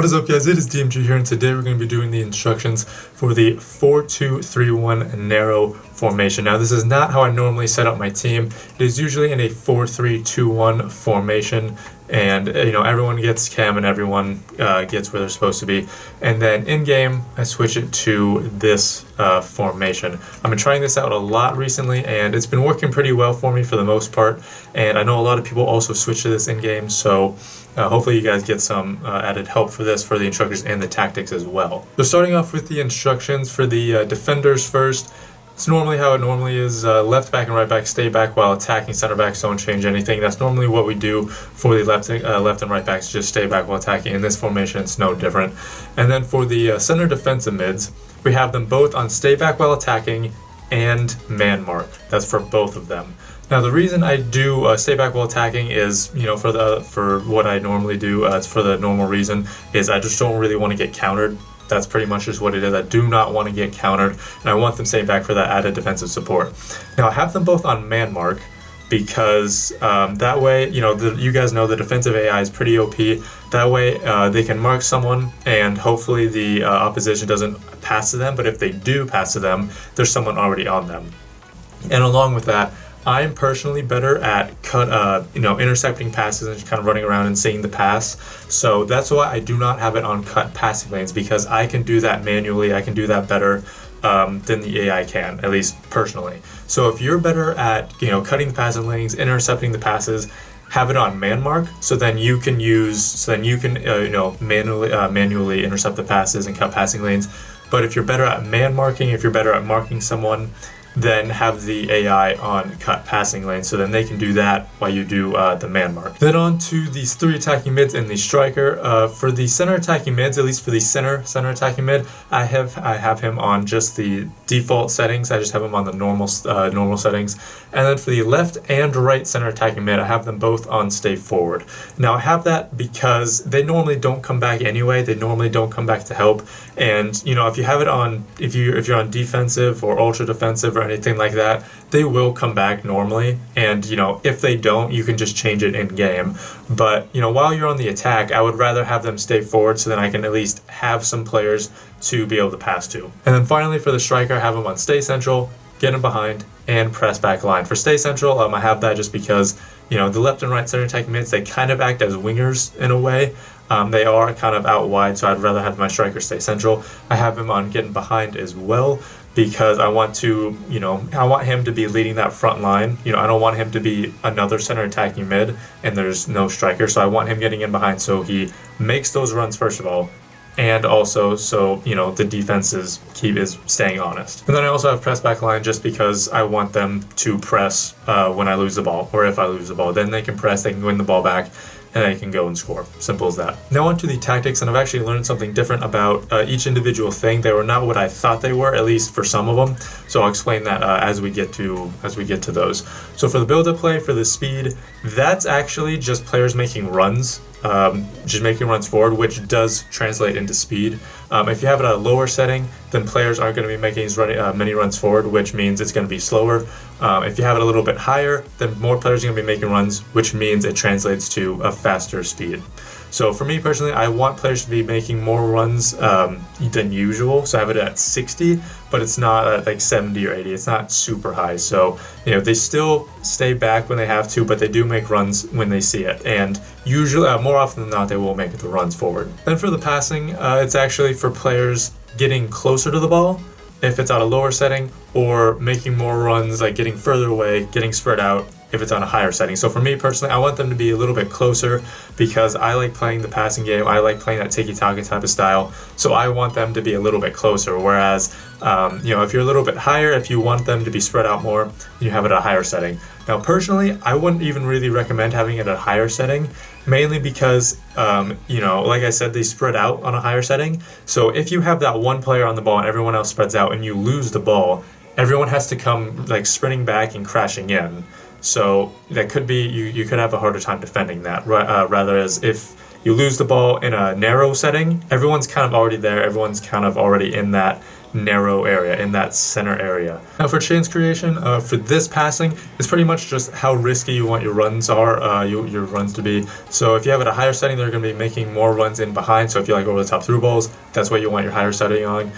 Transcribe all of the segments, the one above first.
What is up, guys? It is DMG here, and today we're going to be doing the instructions for the 4-2-3-1 narrow formation. Now, this is not how I normally set up my team. It is usually in a 4-3-2-1 formation, and everyone gets chem and everyone gets where they're supposed to be. And then in game, I switch it to this formation. I've been trying this out a lot recently, and it's been working pretty well for me for the most part. And I know a lot of people also switch to this in game, so hopefully you guys get some added help for this, for the instructions and the tactics as well. So starting off with the instructions for the defenders first, it's normally how it normally is. Left back and right back stay back while attacking. Center backs don't change anything. That's normally what we do for the left and right backs, just stay back while attacking. In this formation, it's no different. And then for the center defensive mids, we have them both on stay back while attacking and man mark. That's for both of them. Now, the reason I do stay back while attacking is, for what I normally do, it's for the normal reason, is I just don't really want to get countered. That's pretty much just what it is. I do not want to get countered, and I want them staying back for that added defensive support. Now, I have them both on man mark because that way, you guys know the defensive AI is pretty OP. That way, they can mark someone, and hopefully the opposition doesn't pass to them, but if they do pass to them, there's someone already on them. And along with that, I'm personally better at intercepting passes and just kind of running around and seeing the pass. So that's why I do not have it on cut passing lanes, because I can do that manually. I can do that better than the AI can, at least personally. So if you're better at cutting the passing lanes, intercepting the passes, have it on man mark, so then you can manually intercept the passes and cut passing lanes. But if you're better at man marking, if you're better at marking someone, then have the AI on cut passing lane, so then they can do that while you do the man mark. Then on to these three attacking mids and the striker. For the center attacking mids, at least for the center attacking mid, I have him on just the default settings. I just have him on the normal settings. And then for the left and right center attacking mid, I have them both on stay forward. Now, I have that because they normally don't come back anyway. They normally don't come back to help. And if you have it on, if you're on defensive or ultra defensive or anything like that, they will come back normally. And if they don't, you can just change it in game. But while you're on the attack, I would rather have them stay forward, so then I can at least have some players to be able to pass to. And then finally for the striker, I have them on stay central, get him behind, and press back line. For stay central, I have that just because the left and right center attacking mids, they kind of act as wingers in a way. They are kind of out wide, so I'd rather have my striker stay central. I have him on getting behind as well, because I want him to be leading that front line. I don't want him to be another center attacking mid and there's no striker, so I want him getting in behind so he makes those runs first of all, and also so the defense is staying honest. And then I also have press back line just because I want them to press when I lose the ball, or if I lose the ball, then they can press, they can win the ball back, and they can go and score. Simple as that. Now on to the tactics, and I've actually learned something different about each individual thing. They were not what I thought they were, at least for some of them. So I'll explain that as we get to those. So for the build-up play, for the speed, that's actually just players making runs. Just making runs forward, which does translate into speed. If you have it at a lower setting, then players aren't going to be making many runs forward, which means it's going to be slower. If you have it a little bit higher, then more players are going to be making runs, which means it translates to a faster speed. So for me personally, I want players to be making more runs than usual. So I have it at 60, but it's not at like 70 or 80. It's not super high. So they still stay back when they have to, but they do make runs when they see it. And usually, more often than not, they will make the runs forward. Then for the passing, it's actually for players getting closer to the ball, if it's at a lower setting, or making more runs, like getting further away, getting spread out, if it's on a higher setting. So for me personally, I want them to be a little bit closer because I like playing the passing game. I like playing that tiki-taka type of style. So I want them to be a little bit closer. Whereas, if you're a little bit higher, if you want them to be spread out more, you have it at a higher setting. Now, personally, I wouldn't even really recommend having it at a higher setting, mainly because, like I said, they spread out on a higher setting. So if you have that one player on the ball and everyone else spreads out and you lose the ball, everyone has to come like sprinting back and crashing in. So that could be, you could have a harder time defending that, rather as if you lose the ball in a narrow setting, everyone's kind of already there, everyone's kind of already in that narrow area, in that center area. Now for chance creation, for this passing, it's pretty much just how risky you want your runs your runs to be. So if you have it a higher setting, they're going to be making more runs in behind. So if you like over the top through balls, that's what you want your higher setting on.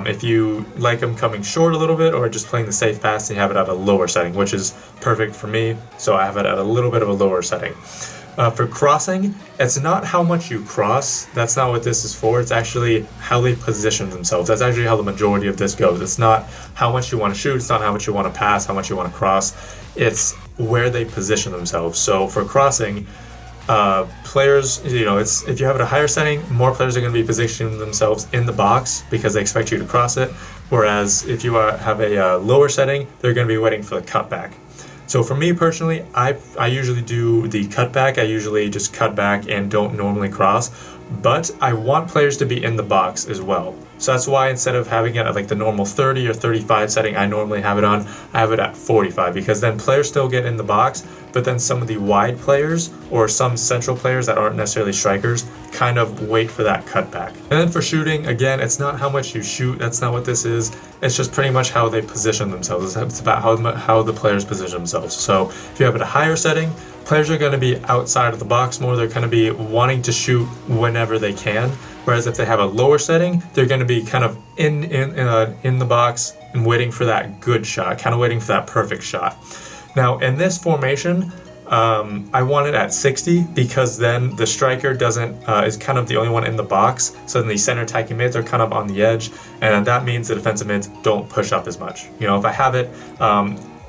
If you like them coming short a little bit or just playing the safe pass, you have it at a lower setting, which is perfect for me. So I have it at a little bit of a lower setting. For crossing, it's not how much you cross. That's not what this is for. It's actually how they position themselves. That's actually how the majority of this goes. It's not how much you want to shoot. It's not how much you want to pass, how much you want to cross. It's where they position themselves. So for crossing, players, it's if you have it a higher setting, more players are going to be positioning themselves in the box because they expect you to cross it. Whereas if you have a lower setting, they're going to be waiting for the cutback. So for me personally, I usually do the cutback. I usually just cut back and don't normally cross, but I want players to be in the box as well. So that's why instead of having it at like the normal 30 or 35 setting I normally have it on, I have it at 45, because then players still get in the box, but then some of the wide players or some central players that aren't necessarily strikers kind of wait for that cutback. And then for shooting, again, it's not how much you shoot. That's not what this is. It's just pretty much how they position themselves. It's about how the players position themselves. So if you have it a higher setting, players are going to be outside of the box more. They're going to be wanting to shoot whenever they can. Whereas if they have a lower setting, they're going to be kind of in the box and waiting for that good shot, kind of waiting for that perfect shot. Now in this formation, I want it at 60 because then the striker is kind of the only one in the box. So then the center attacking mids are kind of on the edge, and that means the defensive mids don't push up as much. If I have it,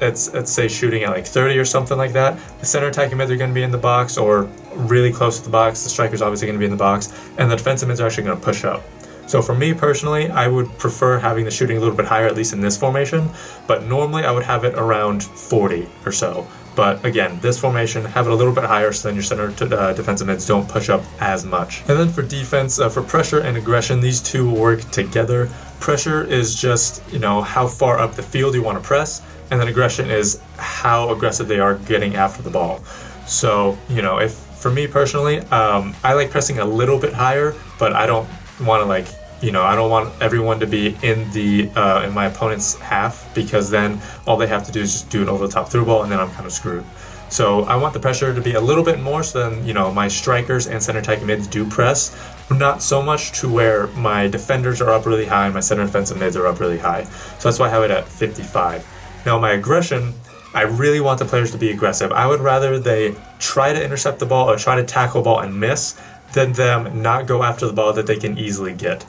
let's say shooting at like 30 or something like that, the center attacking mids are going to be in the box or really close to the box. The striker's obviously going to be in the box, and the defensive mids are actually going to push up. So for me personally, I would prefer having the shooting a little bit higher, at least in this formation, but normally I would have it around 40 or so. But again, this formation, have it a little bit higher so then your center defensive mids don't push up as much. And then for defense, for pressure and aggression, these two work together. Pressure is just, how far up the field you want to press, and then aggression is how aggressive they are getting after the ball. So, if for me personally, I like pressing a little bit higher, but I don't want to I don't want everyone to be in in my opponent's half, because then all they have to do is just do an over the top through ball and then I'm kind of screwed. So I want the pressure to be a little bit more, so then my strikers and center attacking mids do press, but not so much to where my defenders are up really high and my center defensive mids are up really high. So that's why I have it at 55. Now my aggression, I really want the players to be aggressive. I would rather they try to intercept the ball or try to tackle ball and miss than them not go after the ball that they can easily get.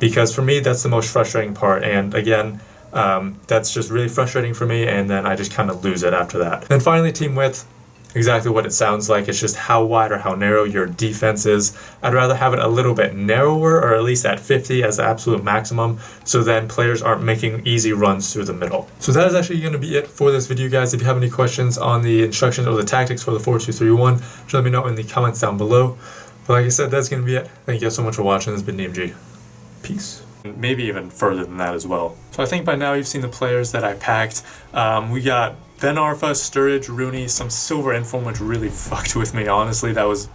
Because for me, that's the most frustrating part. And again, that's just really frustrating for me, and then I just kind of lose it after that. And finally, team width, exactly what it sounds like. It's just how wide or how narrow your defense is. I'd rather have it a little bit narrower, or at least at 50 as the absolute maximum, so then players aren't making easy runs through the middle. So that is actually going to be it for this video, guys. If you have any questions on the instructions or the tactics for the 4-2-3-1, just let me know in the comments down below. But like I said, that's going to be it. Thank you guys so much for watching. This has been DMG. Peace. Maybe even further than that as well. So I think by now you've seen the players that I packed. We got Ben Arfa, Sturridge, Rooney, some silver inform, which really fucked with me, honestly. That was